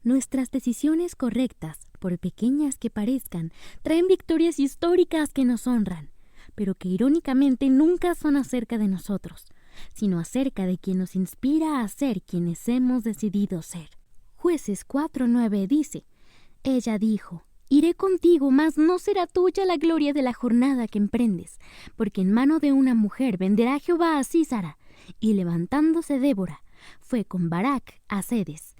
Nuestras decisiones correctas, por pequeñas que parezcan, traen victorias históricas que nos honran, pero que irónicamente nunca son acerca de nosotros, sino acerca de quien nos inspira a ser quienes hemos decidido ser. Jueces 4:9 dice: Ella dijo: Iré contigo, mas no será tuya la gloria de la jornada que emprendes, porque en mano de una mujer venderá Jehová a Sísara. Y levantándose Débora, fue con Barak a Cedes.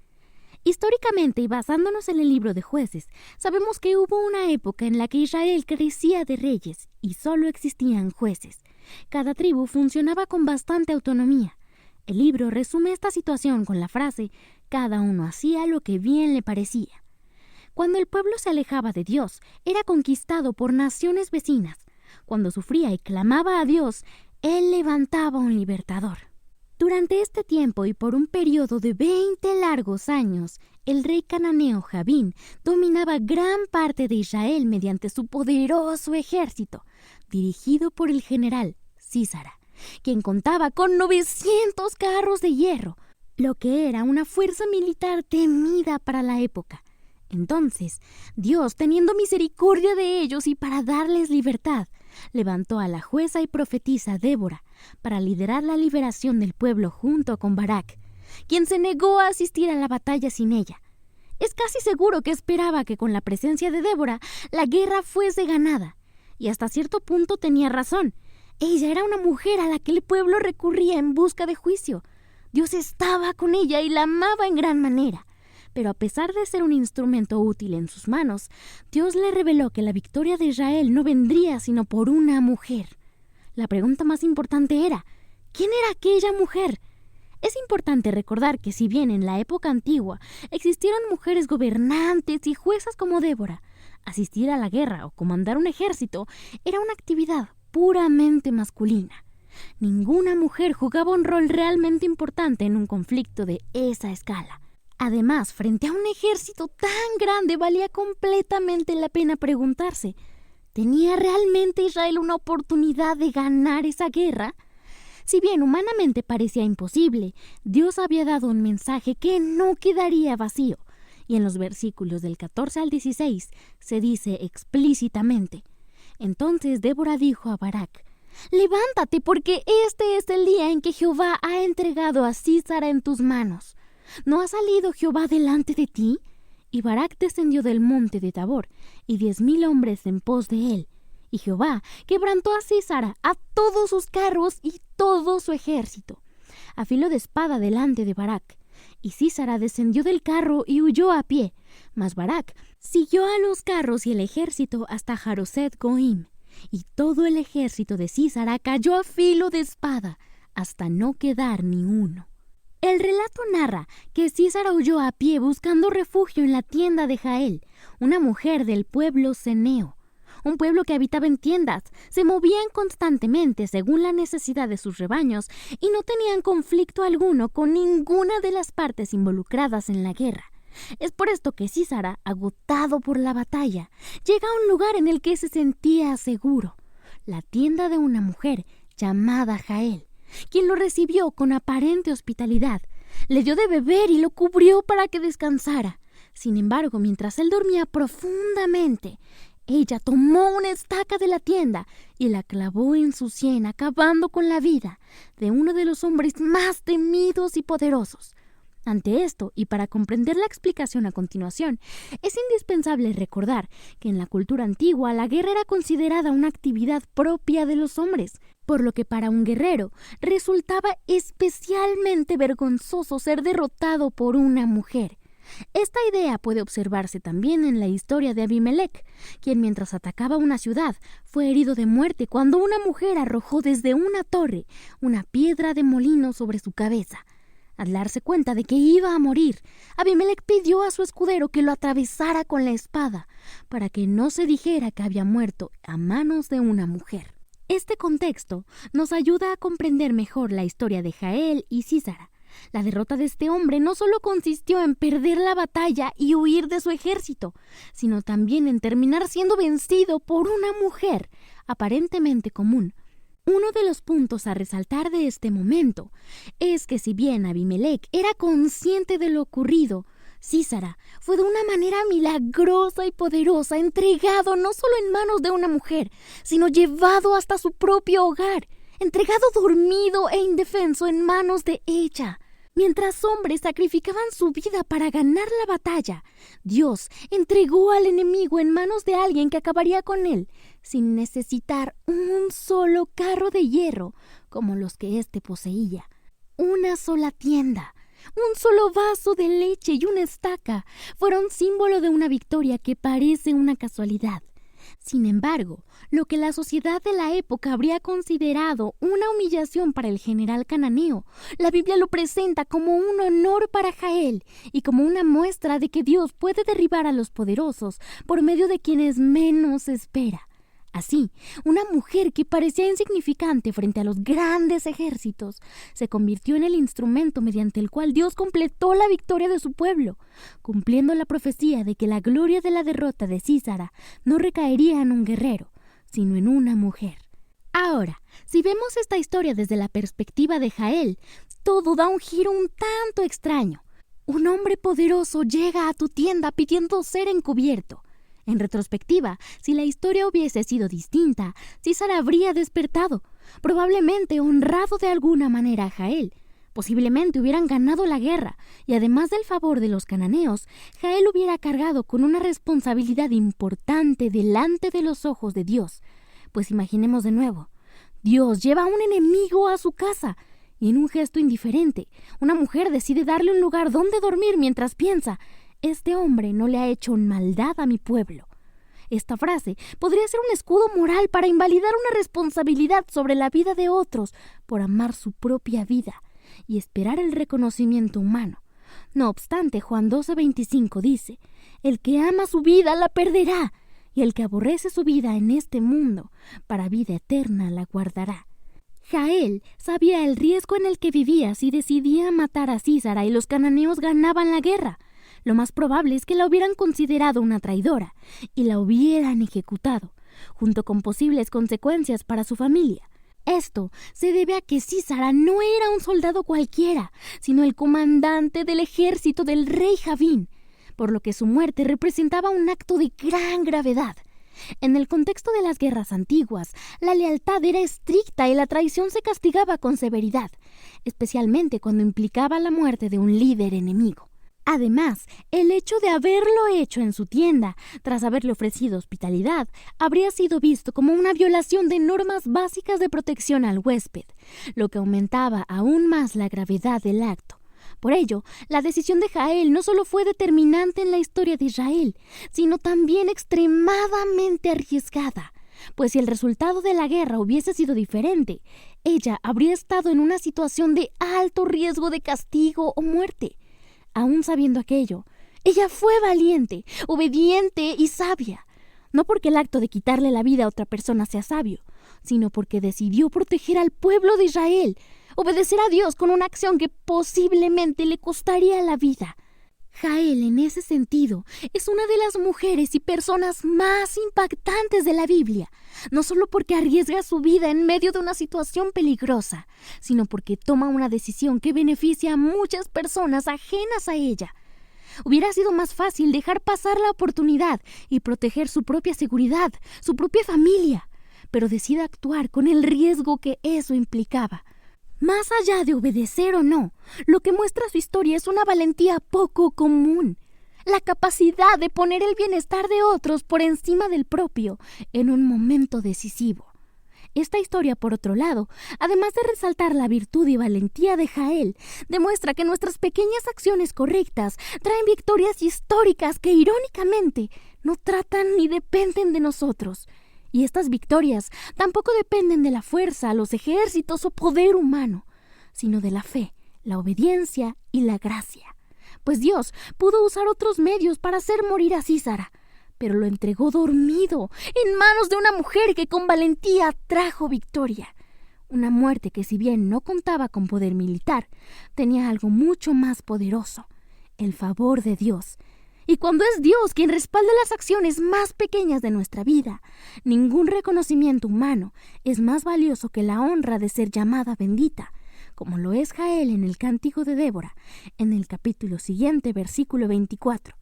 Históricamente, y basándonos en el libro de Jueces, sabemos que hubo una época en la que Israel carecía de reyes y solo existían jueces. Cada tribu funcionaba con bastante autonomía. El libro resume esta situación con la frase: cada uno hacía lo que bien le parecía. Cuando el pueblo se alejaba de Dios, era conquistado por naciones vecinas. Cuando sufría y clamaba a Dios, Él levantaba un libertador. Durante este tiempo y por un periodo de 20 largos años, el rey cananeo Jabín dominaba gran parte de Israel mediante su poderoso ejército, dirigido por el general Sísara, quien contaba con 900 carros de hierro, lo que era una fuerza militar temida para la época. Entonces, Dios, teniendo misericordia de ellos y para darles libertad, levantó a la jueza y profetisa Débora para liderar la liberación del pueblo junto con Barak, quien se negó a asistir a la batalla sin ella. Es casi seguro que esperaba que con la presencia de Débora la guerra fuese ganada, y hasta cierto punto tenía razón. Ella era una mujer a la que el pueblo recurría en busca de juicio. Dios estaba con ella y la amaba en gran manera. Pero a pesar de ser un instrumento útil en sus manos, Dios le reveló que la victoria de Israel no vendría sino por una mujer. La pregunta más importante era: ¿quién era aquella mujer? Es importante recordar que si bien en la época antigua existieron mujeres gobernantes y juezas como Débora, asistir a la guerra o comandar un ejército era una actividad puramente masculina. Ninguna mujer jugaba un rol realmente importante en un conflicto de esa escala. Además, frente a un ejército tan grande, valía completamente la pena preguntarse: ¿tenía realmente Israel una oportunidad de ganar esa guerra? Si bien humanamente parecía imposible, Dios había dado un mensaje que no quedaría vacío, y en los versículos del 14 al 16 se dice explícitamente: Entonces Débora dijo a Barak: Levántate, porque este es el día en que Jehová ha entregado a Sísara en tus manos. ¿No ha salido Jehová delante de ti? Y Barak descendió del monte de Tabor, y 10,000 hombres en pos de él. Y Jehová quebrantó a Sísara, a todos sus carros y todo su ejército, a filo de espada delante de Barak. Y Sísara descendió del carro y huyó a pie, mas Barak siguió a los carros y el ejército hasta Jaroset Goim. Y todo el ejército de Sísara cayó a filo de espada, hasta no quedar ni uno. El relato narra que Sísara huyó a pie buscando refugio en la tienda de Jael, una mujer del pueblo ceneo, un pueblo que habitaba en tiendas, se movían constantemente según la necesidad de sus rebaños y no tenían conflicto alguno con ninguna de las partes involucradas en la guerra. Es por esto que Sísara, agotado por la batalla, llega a un lugar en el que se sentía seguro, la tienda de una mujer llamada Jael, quien lo recibió con aparente hospitalidad, le dio de beber y lo cubrió para que descansara. Sin embargo, mientras él dormía profundamente, ella tomó una estaca de la tienda y la clavó en su sien, acabando con la vida de uno de los hombres más temidos y poderosos. Ante esto, y para comprender la explicación a continuación, es indispensable recordar que en la cultura antigua la guerra era considerada una actividad propia de los hombres, por lo que para un guerrero resultaba especialmente vergonzoso ser derrotado por una mujer. Esta idea puede observarse también en la historia de Abimelech, quien mientras atacaba una ciudad fue herido de muerte cuando una mujer arrojó desde una torre una piedra de molino sobre su cabeza. Al darse cuenta de que iba a morir, Abimelech pidió a su escudero que lo atravesara con la espada para que no se dijera que había muerto a manos de una mujer. Este contexto nos ayuda a comprender mejor la historia de Jael y Sísara. La derrota de este hombre no solo consistió en perder la batalla y huir de su ejército, sino también en terminar siendo vencido por una mujer aparentemente común. Uno de los puntos a resaltar de este momento es que si bien Abimelech era consciente de lo ocurrido, Sísara fue de una manera milagrosa y poderosa entregado no solo en manos de una mujer, sino llevado hasta su propio hogar, entregado dormido e indefenso en manos de ella. Mientras hombres sacrificaban su vida para ganar la batalla, Dios entregó al enemigo en manos de alguien que acabaría con él, sin necesitar un solo carro de hierro como los que éste poseía, una sola tienda, un solo vaso de leche y una estaca fueron símbolo de una victoria que parece una casualidad. Sin embargo, lo que la sociedad de la época habría considerado una humillación para el general cananeo, la Biblia lo presenta como un honor para Jael y como una muestra de que Dios puede derribar a los poderosos por medio de quienes menos espera. Así, una mujer que parecía insignificante frente a los grandes ejércitos se convirtió en el instrumento mediante el cual Dios completó la victoria de su pueblo, cumpliendo la profecía de que la gloria de la derrota de Sísara no recaería en un guerrero, sino en una mujer. Ahora, si vemos esta historia desde la perspectiva de Jael, todo da un giro un tanto extraño. Un hombre poderoso llega a tu tienda pidiendo ser encubierto. En retrospectiva, si la historia hubiese sido distinta, Sísara habría despertado, probablemente honrado de alguna manera a Jael. Posiblemente hubieran ganado la guerra, y además del favor de los cananeos, Jael hubiera cargado con una responsabilidad importante delante de los ojos de Dios. Pues imaginemos de nuevo, Dios lleva a un enemigo a su casa, y en un gesto indiferente, una mujer decide darle un lugar donde dormir mientras piensa: este hombre no le ha hecho maldad a mi pueblo. Esta frase podría ser un escudo moral para invalidar una responsabilidad sobre la vida de otros por amar su propia vida y esperar el reconocimiento humano. No obstante, Juan 12:25 dice: el que ama su vida la perderá, y el que aborrece su vida en este mundo, para vida eterna la guardará. Jael sabía el riesgo en el que vivía si decidía matar a Sísara y los cananeos ganaban la guerra. Lo más probable es que la hubieran considerado una traidora y la hubieran ejecutado, junto con posibles consecuencias para su familia. Esto se debe a que Sísara no era un soldado cualquiera, sino el comandante del ejército del rey Javín, por lo que su muerte representaba un acto de gran gravedad. En el contexto de las guerras antiguas, la lealtad era estricta y la traición se castigaba con severidad, especialmente cuando implicaba la muerte de un líder enemigo. Además, el hecho de haberlo hecho en su tienda, tras haberle ofrecido hospitalidad, habría sido visto como una violación de normas básicas de protección al huésped, lo que aumentaba aún más la gravedad del acto. Por ello, la decisión de Jael no solo fue determinante en la historia de Israel, sino también extremadamente arriesgada, pues si el resultado de la guerra hubiese sido diferente, ella habría estado en una situación de alto riesgo de castigo o muerte. Aún sabiendo aquello, ella fue valiente, obediente y sabia, no porque el acto de quitarle la vida a otra persona sea sabio, sino porque decidió proteger al pueblo de Israel, obedecer a Dios con una acción que posiblemente le costaría la vida. Jael, en ese sentido, es una de las mujeres y personas más impactantes de la Biblia, no solo porque arriesga su vida en medio de una situación peligrosa, sino porque toma una decisión que beneficia a muchas personas ajenas a ella. Hubiera sido más fácil dejar pasar la oportunidad y proteger su propia seguridad, su propia familia, pero decide actuar con el riesgo que eso implicaba. Más allá de obedecer o no, lo que muestra su historia es una valentía poco común, la capacidad de poner el bienestar de otros por encima del propio en un momento decisivo. Esta historia, por otro lado, además de resaltar la virtud y valentía de Jael, demuestra que nuestras pequeñas acciones correctas traen victorias históricas que, irónicamente, no tratan ni dependen de nosotros. Y estas victorias tampoco dependen de la fuerza, los ejércitos o poder humano, sino de la fe, la obediencia y la gracia. Pues Dios pudo usar otros medios para hacer morir a Sísara, pero lo entregó dormido en manos de una mujer que con valentía trajo victoria. Una muerte que, si bien no contaba con poder militar, tenía algo mucho más poderoso: el favor de Dios. Y cuando es Dios quien respalda las acciones más pequeñas de nuestra vida, ningún reconocimiento humano es más valioso que la honra de ser llamada bendita, como lo es Jael en el Cántico de Débora, en el capítulo siguiente, versículo 24.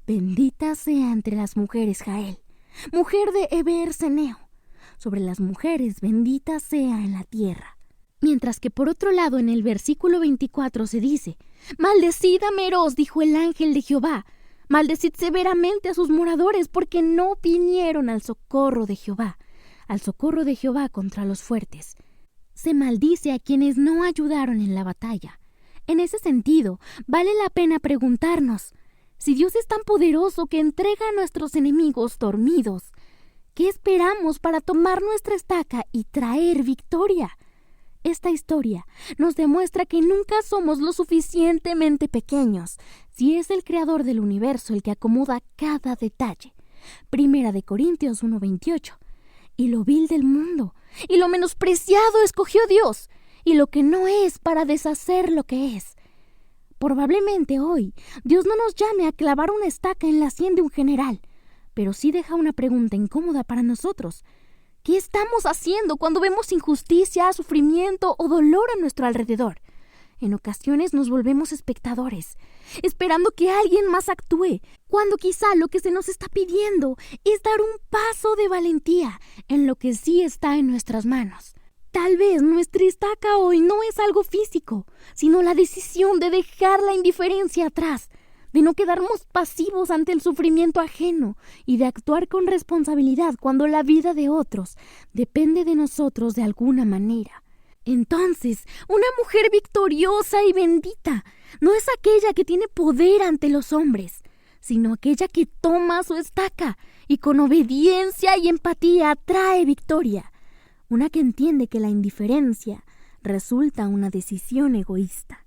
Bendita sea entre las mujeres Jael, mujer de Heber Seneo. Sobre las mujeres bendita sea en la tierra. Mientras que por otro lado en el versículo 24 se dice: Maldecid a Meroz, dijo el ángel de Jehová, maldecid severamente a sus moradores, porque no vinieron al socorro de Jehová contra los fuertes. Se maldice a quienes no ayudaron en la batalla. En ese sentido, vale la pena preguntarnos: si Dios es tan poderoso que entrega a nuestros enemigos dormidos, ¿qué esperamos para tomar nuestra estaca y traer victoria? Esta historia nos demuestra que nunca somos lo suficientemente pequeños si es el creador del universo el que acomoda cada detalle. Primera de Corintios 1:28. Y lo vil del mundo y lo menospreciado escogió Dios, y lo que no es para deshacer lo que es. Probablemente hoy Dios no nos llame a clavar una estaca en la sien de un general, pero sí deja una pregunta incómoda para nosotros. ¿Qué estamos haciendo cuando vemos injusticia, sufrimiento o dolor a nuestro alrededor? En ocasiones nos volvemos espectadores, esperando que alguien más actúe, cuando quizá lo que se nos está pidiendo es dar un paso de valentía en lo que sí está en nuestras manos. Tal vez nuestra estaca hoy no es algo físico, sino la decisión de dejar la indiferencia atrás, de no quedarnos pasivos ante el sufrimiento ajeno y de actuar con responsabilidad cuando la vida de otros depende de nosotros de alguna manera. Entonces, una mujer victoriosa y bendita no es aquella que tiene poder ante los hombres, sino aquella que toma su estaca y con obediencia y empatía trae victoria. Una que entiende que la indiferencia resulta una decisión egoísta.